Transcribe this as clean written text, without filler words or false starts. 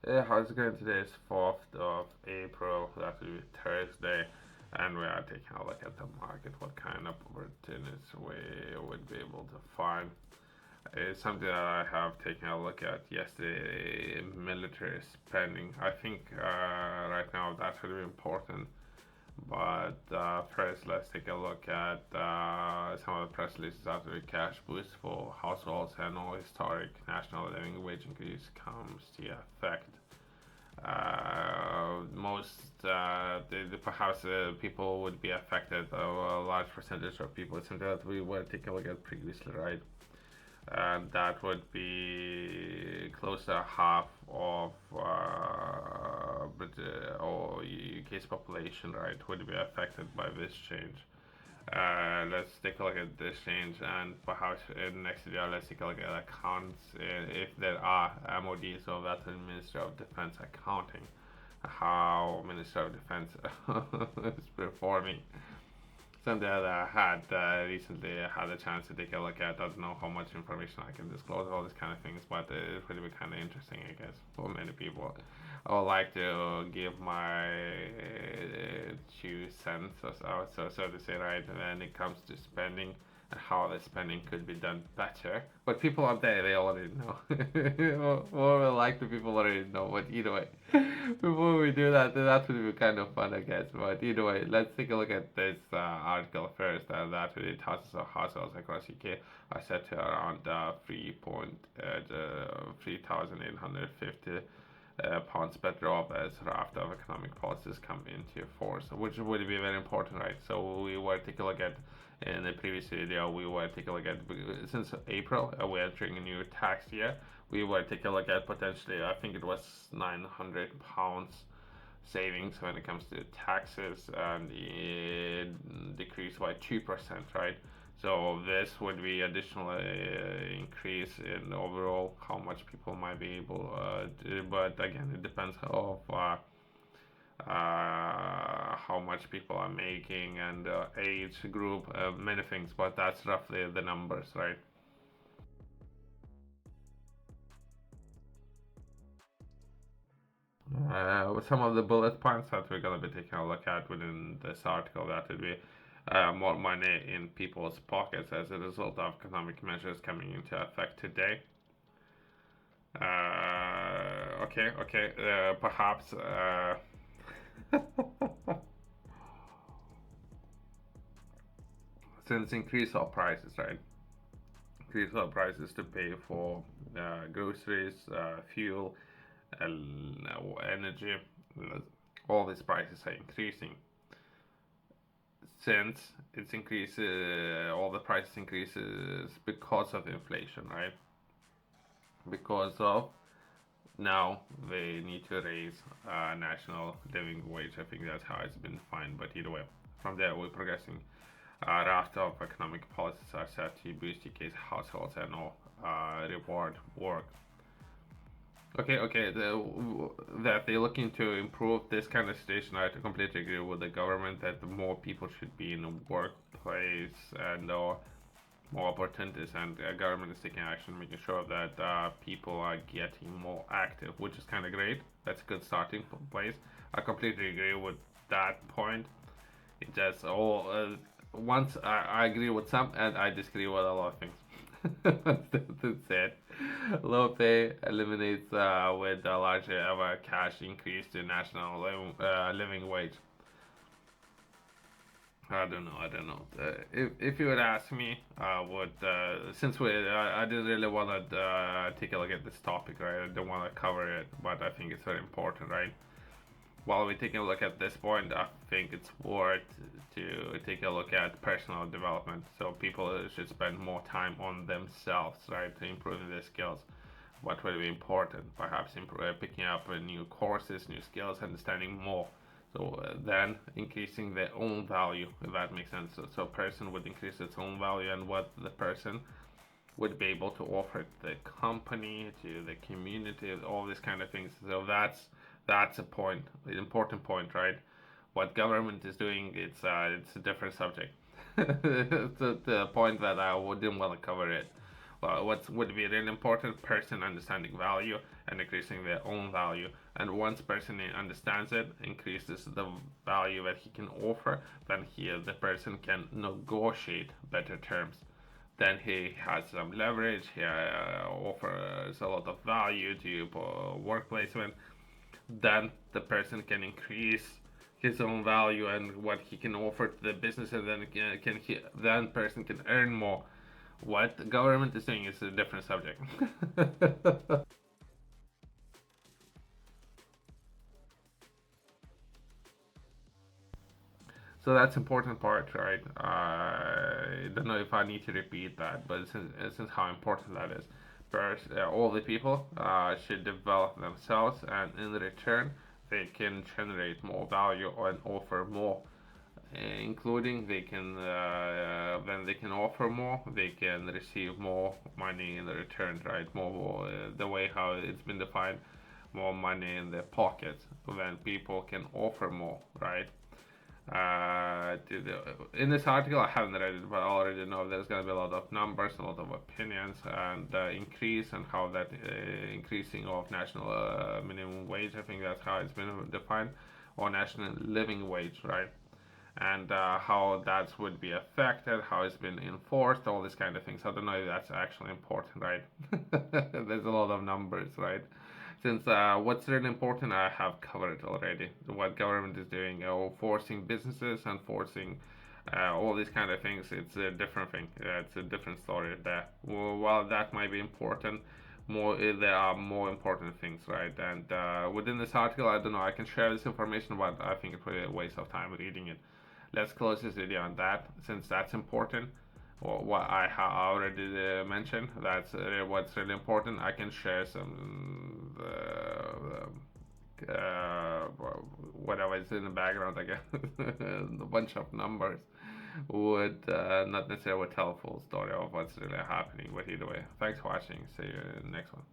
How's it going? Today is 4th of April, that will be Thursday, and we are taking a look at the market, what kind of opportunities we would be able to find. It's something that I have taken a look at yesterday, military spending. I think right now that's really important, but first let's take a look at some of the press releases after the cash boost for households and all historic national living wage increase comes to effect. Most perhaps people would be affected. A large percentage of people. It's something that we were taking a look at previously, right? And that would be close to half of or UK's population, right, would be affected by this change. Let's take a look at this change, and perhaps in next video let's take a look at accounts, if there are MOD, so that's the Ministry of Defense accounting, how Ministry of Defense is performing. Something that I had recently had a chance to take a look at. I don't know how much information I can disclose, all these kind of things, but it would be kind of interesting, I guess, for many people. I would like to give my 2 cents, so to say, right, when it comes to spending and how the spending could be done better. But people out there, they already know. More like the people already know, but either way. Before we do that, that would be kind of fun, I guess. But either way, let's take a look at this article first. That really thousands of households across UK are set to around 3,850 pounds per drop as raft of economic policies come into force, which would be very important, right? So we were taking a look at in the previous video, we were taking a look at since April, we're entering a new tax year. We were taking a look at potentially, I think it was £900 savings when it comes to taxes, and it decreased by 2%, right? So this would be additional increase in overall how much people might be able to, but again, it depends how much people are making and age group, many things, but that's roughly the numbers, right? Some of the bullet points that we're going to be taking a look at within this article, that would be more money in people's pockets as a result of economic measures coming into effect today. Okay, perhaps since increase of prices, right? Increase of prices to pay for groceries, fuel, energy, all these prices are increasing. Since it's increases, all the price increases because of inflation, right? Because of now they need to raise national living wage. I think that's how it's been defined. But either way, from there we're progressing. Raft of economic policies are set to boost UK's households and all reward work. Okay, that they're looking to improve this kind of situation. I completely agree with the government that more people should be in the workplace and more opportunities, and the government is taking action, making sure that people are getting more active, which is kind of great. That's a good starting place. I completely agree with that point. It just all once I agree with some and I disagree with a lot of things. That's it. Low pay eliminates with a larger ever cash increase to national living wage. I don't know. If you would ask me, would since I didn't really want to take a look at this topic, right? I don't want to cover it, but I think it's very important, right? While we're taking a look at this point, I think it's worth to take a look at personal development. So people should spend more time on themselves, right, to improving their skills. What will be important? Perhaps picking up new courses, new skills, understanding more. So then increasing their own value, if that makes sense. So a person would increase its own value and what the person would be able to offer the company, to the community, all these kind of things. So that's a point, an important point, right? What government is doing, it's a different subject. It's the point that I didn't want to cover it. But what would be really important? Person understanding value and increasing their own value. And once person understands it, increases the value that he can offer, then the person can negotiate better terms. Then he has some leverage. He offers a lot of value to work placement. Then the person can increase his own value and what he can offer to the business, and then person can earn more. What the government is doing is a different subject. So that's important part, right? I don't know if I need to repeat that, but since how important that is. First, all the people should develop themselves, and in return, they can generate more value and offer more. Including they can when they can offer more, they can receive more money in return, right? More the way how it's been defined, more money in their pockets when people can offer more, right? In this article, I haven't read it, but I already know there's going to be a lot of numbers, a lot of opinions, and increase and how that increasing of national minimum wage. I think that's how it's been defined, or national living wage, right? And how that would be affected, how it's been enforced, all these kind of things. I don't know if that's actually important, right? There's a lot of numbers, right? Since what's really important, I have covered already. What government is doing, forcing businesses and forcing all these kind of things, it's a different thing. It's a different story there. While that might be important, there are more important things, right? And within this article, I don't know, I can share this information, but I think it's a waste of time reading it. Let's close this video on that, since that's important. Or what I already mentioned, that's what's really important. I can share some whatever is in the background, I guess, a bunch of numbers would not necessarily tell full story of what's really happening. But either way, thanks for watching. See you in the next one.